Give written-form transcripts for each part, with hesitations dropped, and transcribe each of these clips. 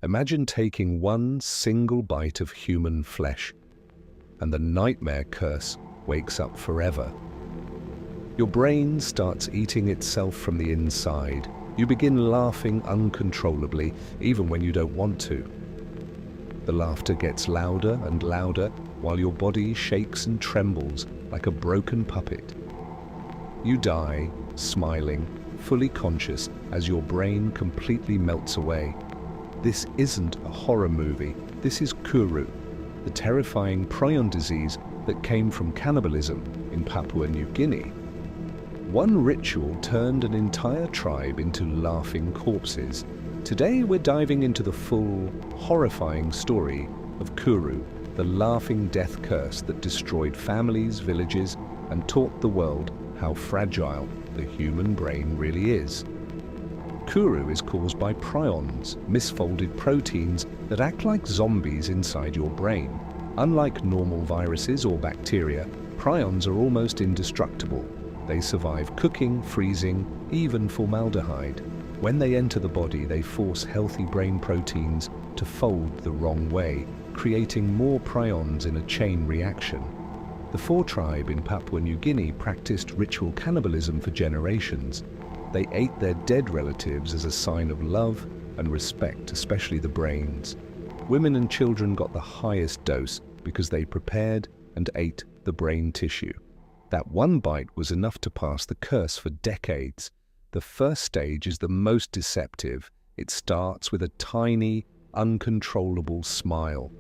Imagine taking one single bite of human flesh, and the nightmare curse wakes up forever. Your brain starts eating itself from the inside. You begin laughing uncontrollably, even when you don't want to. The laughter gets louder and louder, while your body shakes and trembles like a broken puppet. You die, smiling, fully conscious as your brain completely melts away. This isn't a horror movie, this is Kuru, the terrifying prion disease that came from cannibalism in Papua New Guinea. One ritual turned an entire tribe into laughing corpses. Today we're diving into the full, horrifying story of Kuru, the laughing death curse that destroyed families, villages, and taught the world how fragile the human brain really is. Kuru is caused by prions, misfolded proteins that act like zombies inside your brain. Unlike normal viruses or bacteria, prions are almost indestructible. They survive cooking, freezing, even formaldehyde. When they enter the body, they force healthy brain proteins to fold the wrong way, creating more prions in a chain reaction. The Fore tribe in Papua New Guinea practiced ritual cannibalism for generations. They ate their dead relatives as a sign of love and respect, especially the brains. Women and children got the highest dose because they prepared and ate the brain tissue. That one bite was enough to pass the curse for decades. The first stage is the most deceptive. It starts with a tiny, uncontrollable smile.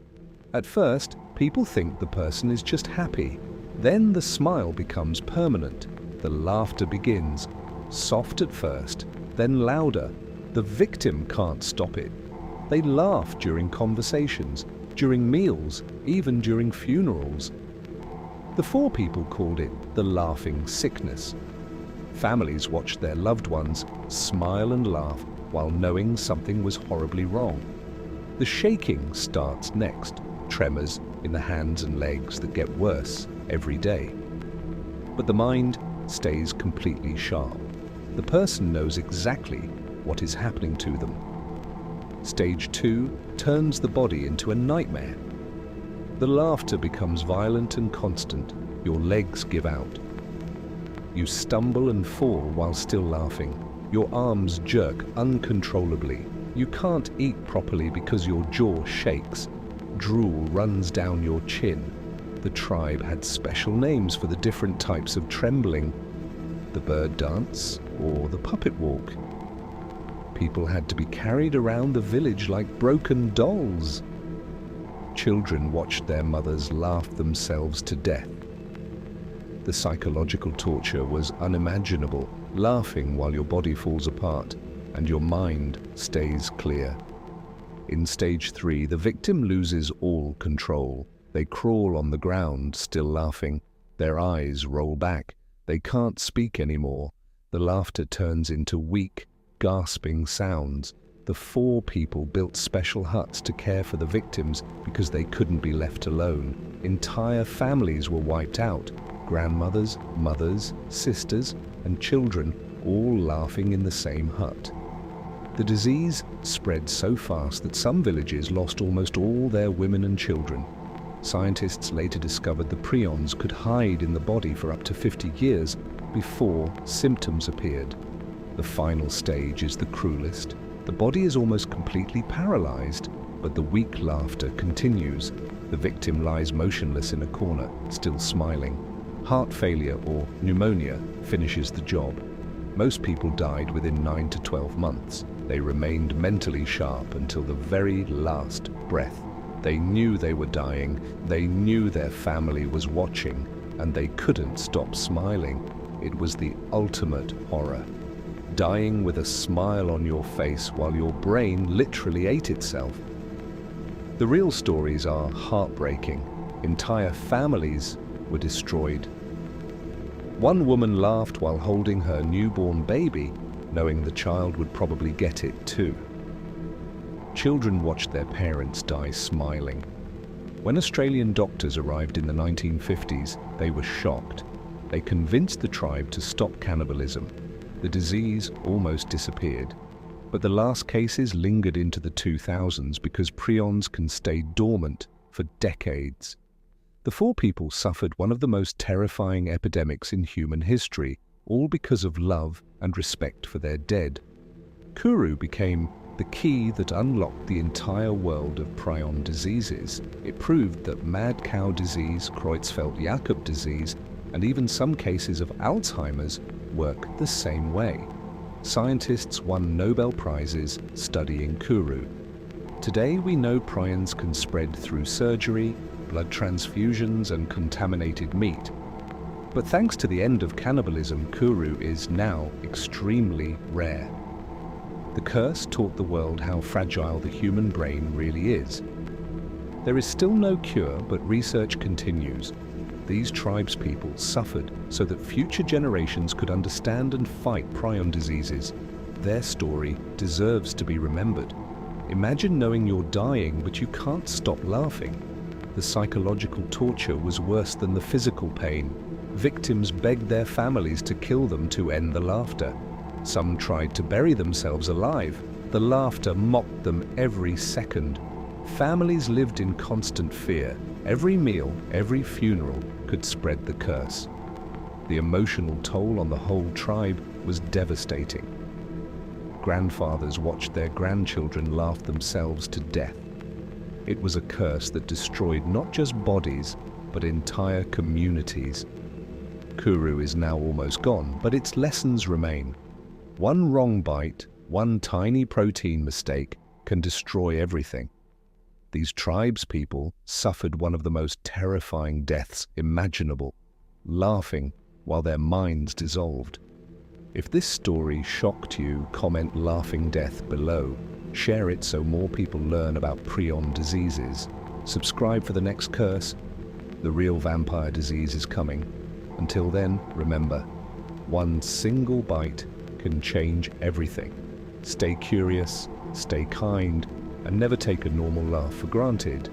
At first, people think the person is just happy. Then the smile becomes permanent. The laughter begins. Soft at first, then louder. The victim can't stop it. They laugh during conversations, during meals, even during funerals. The Fore people called it the laughing sickness. Families watched their loved ones smile and laugh while knowing something was horribly wrong. The shaking starts next, tremors in the hands and legs that get worse every day. But the mind stays completely sharp. The person knows exactly what is happening to them. Stage 2 turns the body into a nightmare. The laughter becomes violent and constant. Your legs give out. You stumble and fall while still laughing. Your arms jerk uncontrollably. You can't eat properly because your jaw shakes. Drool runs down your chin. The tribe had special names for the different types of trembling. The bird dance or the puppet walk. People had to be carried around the village like broken dolls. Children watched their mothers laugh themselves to death. The psychological torture was unimaginable, laughing while your body falls apart and your mind stays clear. In stage 3, the victim loses all control. They crawl on the ground, still laughing. Their eyes roll back. They can't speak anymore. The laughter turns into weak, gasping sounds. The Fore people built special huts to care for the victims because they couldn't be left alone. Entire families were wiped out. Grandmothers, mothers, sisters, and children all laughing in the same hut. The disease spread so fast that some villages lost almost all their women and children. Scientists later discovered the prions could hide in the body for up to 50 years before symptoms appeared. The final stage is the cruelest. The body is almost completely paralyzed, but the weak laughter continues. The victim lies motionless in a corner, still smiling. Heart failure or pneumonia finishes the job. Most people died within 9 to 12 months. They remained mentally sharp until the very last breath. They knew they were dying, they knew their family was watching, and they couldn't stop smiling. It was the ultimate horror. Dying with a smile on your face while your brain literally ate itself. The real stories are heartbreaking. Entire families were destroyed. One woman laughed while holding her newborn baby, knowing the child would probably get it too. Children watched their parents die smiling. When Australian doctors arrived in the 1950s, they were shocked. They convinced the tribe to stop cannibalism. The disease almost disappeared. But the last cases lingered into the 2000s because prions can stay dormant for decades. The Fore people suffered one of the most terrifying epidemics in human history, all because of love and respect for their dead. Kuru became the key that unlocked the entire world of prion diseases. It proved that mad cow disease, Creutzfeldt-Jakob disease, and even some cases of Alzheimer's work the same way. Scientists won Nobel Prizes studying Kuru. Today we know prions can spread through surgery, blood transfusions, and contaminated meat. But thanks to the end of cannibalism, Kuru is now extremely rare. The curse taught the world how fragile the human brain really is. There is still no cure, but research continues. These tribespeople suffered so that future generations could understand and fight prion diseases. Their story deserves to be remembered. Imagine knowing you're dying, but you can't stop laughing. The psychological torture was worse than the physical pain. Victims begged their families to kill them to end the laughter. Some tried to bury themselves alive. The laughter mocked them every second. Families lived in constant fear. Every meal, every funeral could spread the curse. The emotional toll on the whole tribe was devastating. Grandfathers watched their grandchildren laugh themselves to death. It was a curse that destroyed not just bodies, but entire communities. Kuru is now almost gone, but its lessons remain. One wrong bite, one tiny protein mistake can destroy everything. These tribespeople suffered one of the most terrifying deaths imaginable, laughing while their minds dissolved. If this story shocked you, comment laughing death below. Share it so more people learn about prion diseases. Subscribe for the next curse. The real vampire disease is coming. Until then, remember, one single bite can change everything. Stay curious, stay kind, and never take a normal laugh for granted.